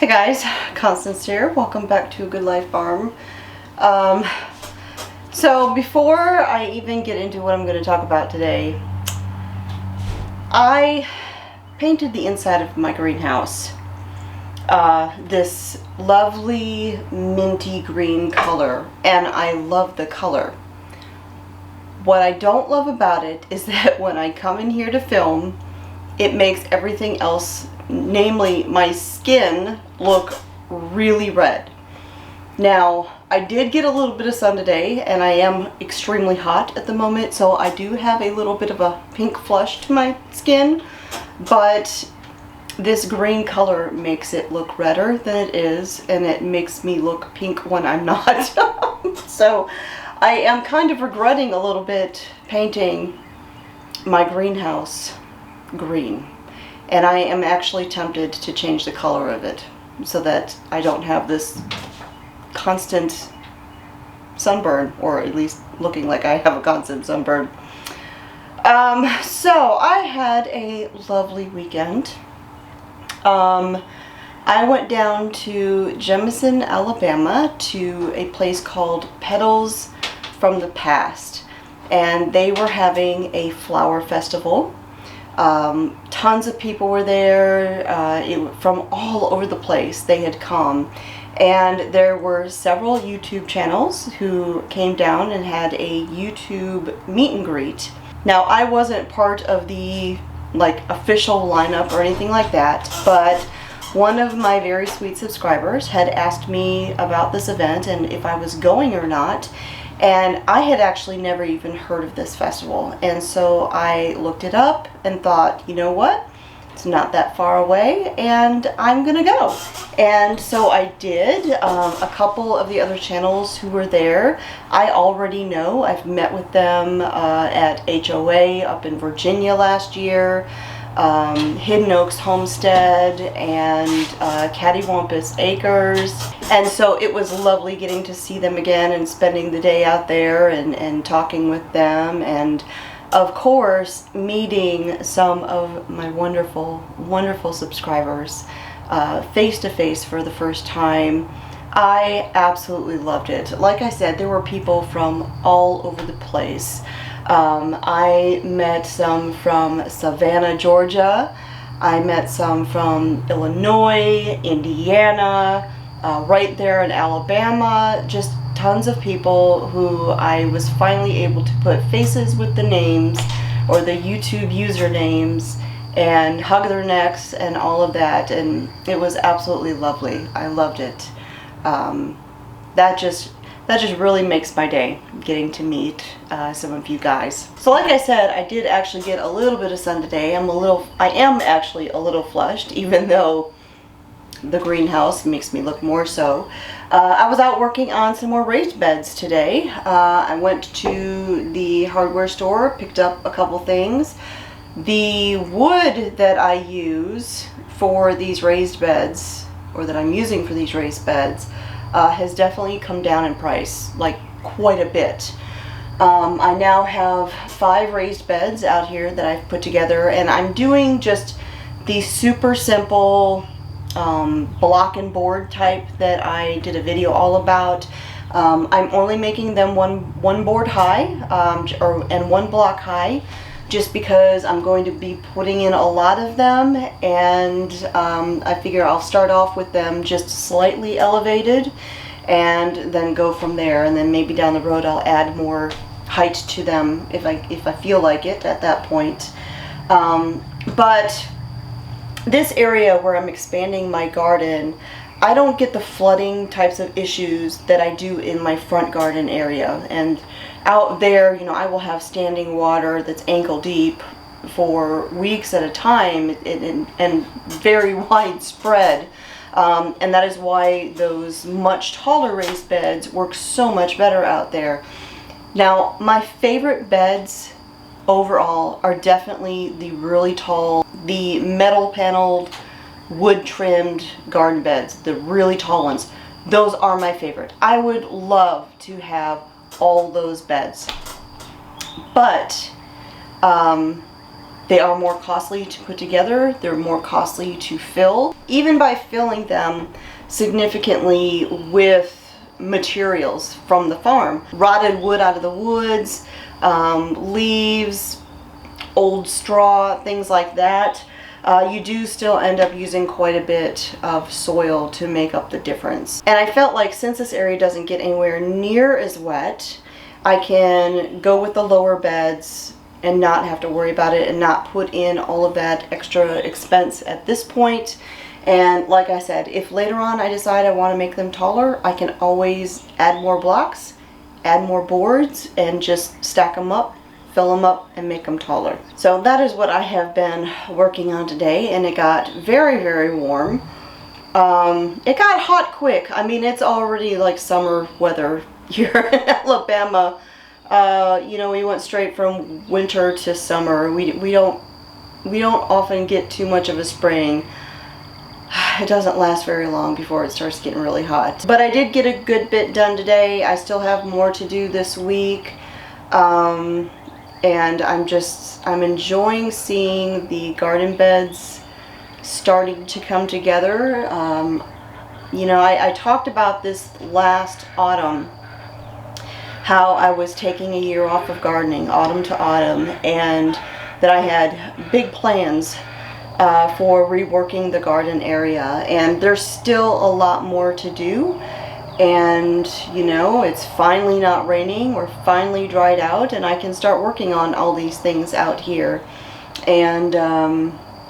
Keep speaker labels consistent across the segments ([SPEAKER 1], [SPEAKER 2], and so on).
[SPEAKER 1] Hi guys, Constance here. Welcome back to A Good Life Farm. So before I even get into what I'm going to talk about today, I painted the inside of my greenhouse this lovely minty green color, and I love the color. What I don't love about it is that when I come in here to film, it makes everything else, namely my skin, look really red. Now, I did get a little bit of sun today, and I am extremely hot at the moment, so I do have a little bit of a pink flush to my skin, but this green color makes it look redder than it is, and it makes me look pink when I'm not. So I am kind of regretting a little bit painting my greenhouse green, and I am actually tempted to change the color of it so that I don't have this constant sunburn, or at least looking like I have a constant sunburn. So I had a lovely weekend. I went down to Jemison, Alabama to a place called Petals from the Past, and they were having a flower festival. Tons of people were there, from all over the place they had come, and there were several YouTube channels who came down and had a YouTube meet and greet. Now, I wasn't part of the official lineup or anything like that, but one of my very sweet subscribers had asked me about this event and if I was going or not. And I had actually never even heard of this festival, and so I looked it up and thought, you know what, it's not that far away and I'm gonna go. And so I did. A couple of the other channels who were there I already know. I've met with them at HOA up in Virginia last year, Hidden Oaks Homestead, and Cattywampus Acres. And so it was lovely getting to see them again and spending the day out there and talking with them, and of course meeting some of my wonderful subscribers face to face for the first time. I absolutely loved it. Like I said, there were people from all over the place. I met some from Savannah, Georgia. I met some from Illinois, Indiana, right there in Alabama. Just tons of people who I was finally able to put faces with the names, or the YouTube usernames, and hug their necks and all of that, and it was absolutely lovely. I loved it. That just really makes my day, getting to meet some of you guys. So like I said, I did actually get a little bit of sun today. I am actually a little flushed, even though the greenhouse makes me look more so. I was out working on some more raised beds today. I went to the hardware store, picked up a couple things. The wood that I use for these raised beds, or that I'm using for these raised beds, has definitely come down in price, like quite a bit. I now have 5 raised beds out here that I've put together, and I'm doing just the super simple block and board type that I did a video all about. I'm only making them one board high, and 1 block high, just because I'm going to be putting in a lot of them, and I figure I'll start off with them just slightly elevated and then go from there, and then maybe down the road I'll add more height to them if I feel like it at that point. But this area where I'm expanding my garden, I don't get the flooding types of issues that I do in my front garden area. And out there, you know, I will have standing water that's ankle deep for weeks at a time, and very widespread. And that is why those much taller raised beds work so much better out there. Now, my favorite beds overall are definitely the really tall, the metal paneled, wood trimmed garden beds, the really tall ones. Those are my favorite. I would love to have all those beds, but They are more costly to put together. They're more costly to fill. Even by filling them significantly with materials from the farm. Rotted wood out of the woods, leaves, old straw, things like that. You do still end up using quite a bit of soil to make up the difference. And I felt like since this area doesn't get anywhere near as wet, I can go with the lower beds and not have to worry about it and not put in all of that extra expense at this point. And like I said, if later on I decide I want to make them taller, I can always add more blocks, add more boards, and just stack them up, fill them up, and make them taller. So that is what I have been working on today, and it got very, very warm. It got hot quick. I mean, it's already like summer weather here in Alabama. You know, we went straight from winter to summer. We don't often get too much of a spring. It doesn't last very long before it starts getting really hot. But I did get a good bit done today. I still have more to do this week. And I'm enjoying seeing the garden beds starting to come together. You know, I talked about this last autumn, how I was taking a year off of gardening, autumn to autumn, and that I had big plans for reworking the garden area, and there's still a lot more to do. And you know, it's finally not raining, we're finally dried out, and I can start working on all these things out here. And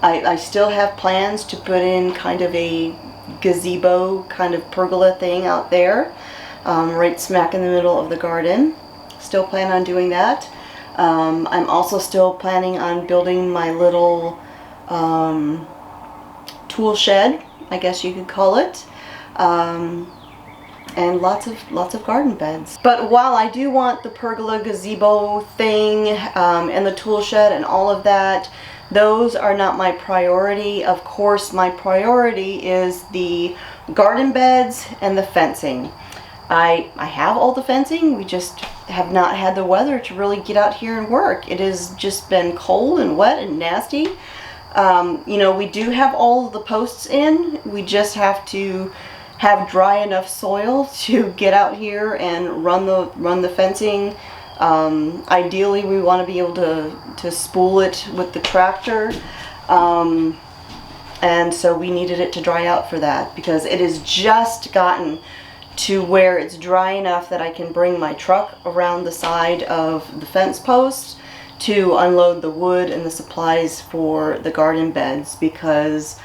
[SPEAKER 1] I still have plans to put in kind of a gazebo kind of pergola thing out there, right smack in the middle of the garden. Still plan on doing that. I'm also still planning on building my little tool shed, I guess you could call it, and lots of garden beds. But while I do want the pergola gazebo thing and the tool shed and all of that, those are not my priority. Of course, my priority is the garden beds and the fencing. I have all the fencing, we just have not had the weather to really get out here and work. It has just been cold and wet and nasty. You know, we do have all of the posts in. We just have to have dry enough soil to get out here and run the fencing. Ideally, we want to be able to spool it with the tractor. And so we needed it to dry out for that, because it has just gotten to where it's dry enough that I can bring my truck around the side of the fence post to unload the wood and the supplies for the garden beds, because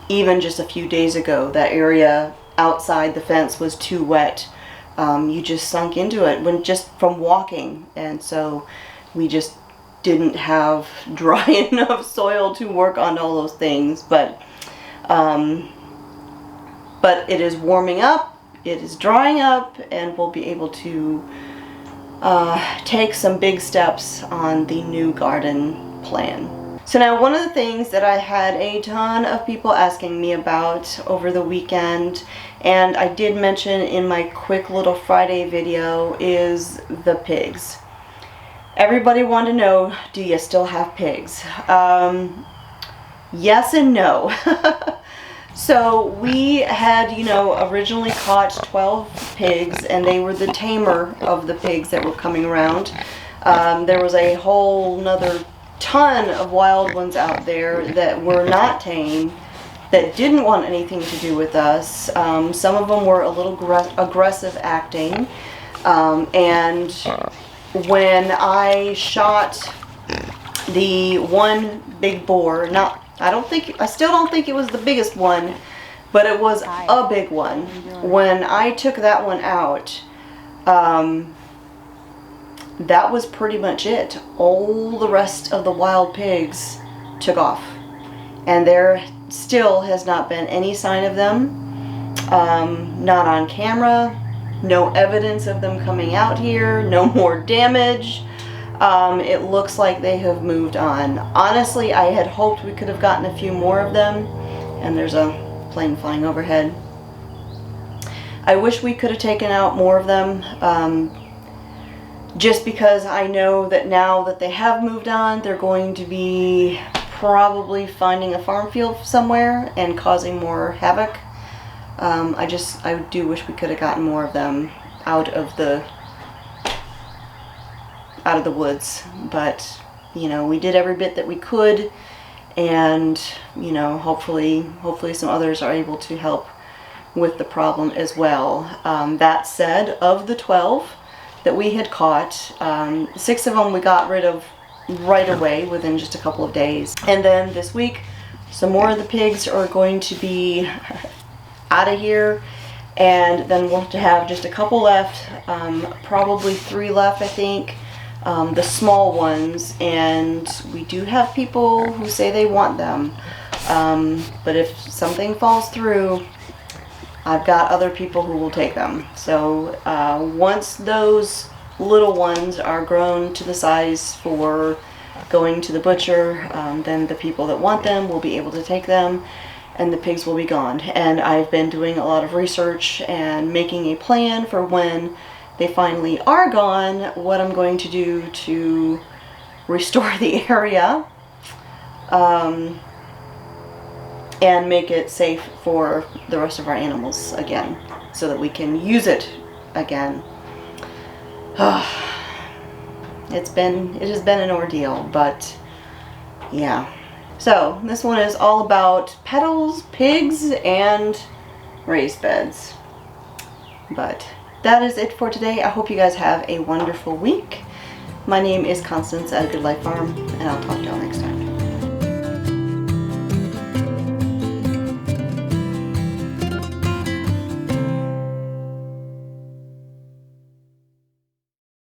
[SPEAKER 1] even just a few days ago, that area outside the fence was too wet. You just sunk into it just from walking, and so we just didn't have dry enough soil to work on all those things. But it is warming up, it is drying up, and we'll be able to take some big steps on the new garden plan. So now, one of the things that I had a ton of people asking me about over the weekend, and I did mention in my quick little Friday video, is the pigs. Everybody wanted to know, do you still have pigs? Yes and no. So we had, you know, originally caught 12 pigs, and they were the tamer of the pigs that were coming around. There was a whole nother ton of wild ones out there that were not tame, that didn't want anything to do with us. Some of them were a little aggressive acting. And when I shot the one big boar, I still don't think it was the biggest one, but it was a big one. When I took that one out, that was pretty much it. All the rest of the wild pigs took off, and there still has not been any sign of them. Not on camera, no evidence of them coming out here, no more damage. It looks like they have moved on. Honestly, I had hoped we could have gotten a few more of them, and there's a plane flying overhead. I wish we could have taken out more of them. just because I know that now that they have moved on, they're going to be probably finding a farm field somewhere and causing more havoc. I do wish we could have gotten more of them out of the woods, but you know, we did every bit that we could, and you know, hopefully some others are able to help with the problem as well. That said, of the 12 that we had caught, 6 of them we got rid of right away within just a couple of days, and then this week some more of the pigs are going to be out of here, and then we'll have to have just a couple left, probably 3 left, I think, the small ones, and we do have people who say they want them, but if something falls through, I've got other people who will take them. So once those little ones are grown to the size for going to the butcher, then the people that want them will be able to take them, and the pigs will be gone. And I've been doing a lot of research and making a plan for when they finally are gone, what I'm going to do to restore the area and make it safe for the rest of our animals again, so that we can use it again. It has been an ordeal, but yeah. So this one is all about petals, pigs, and raised beds. But that is it for today. I hope you guys have a wonderful week. My name is Constance at A Good Life Farm, and I'll talk to y'all later.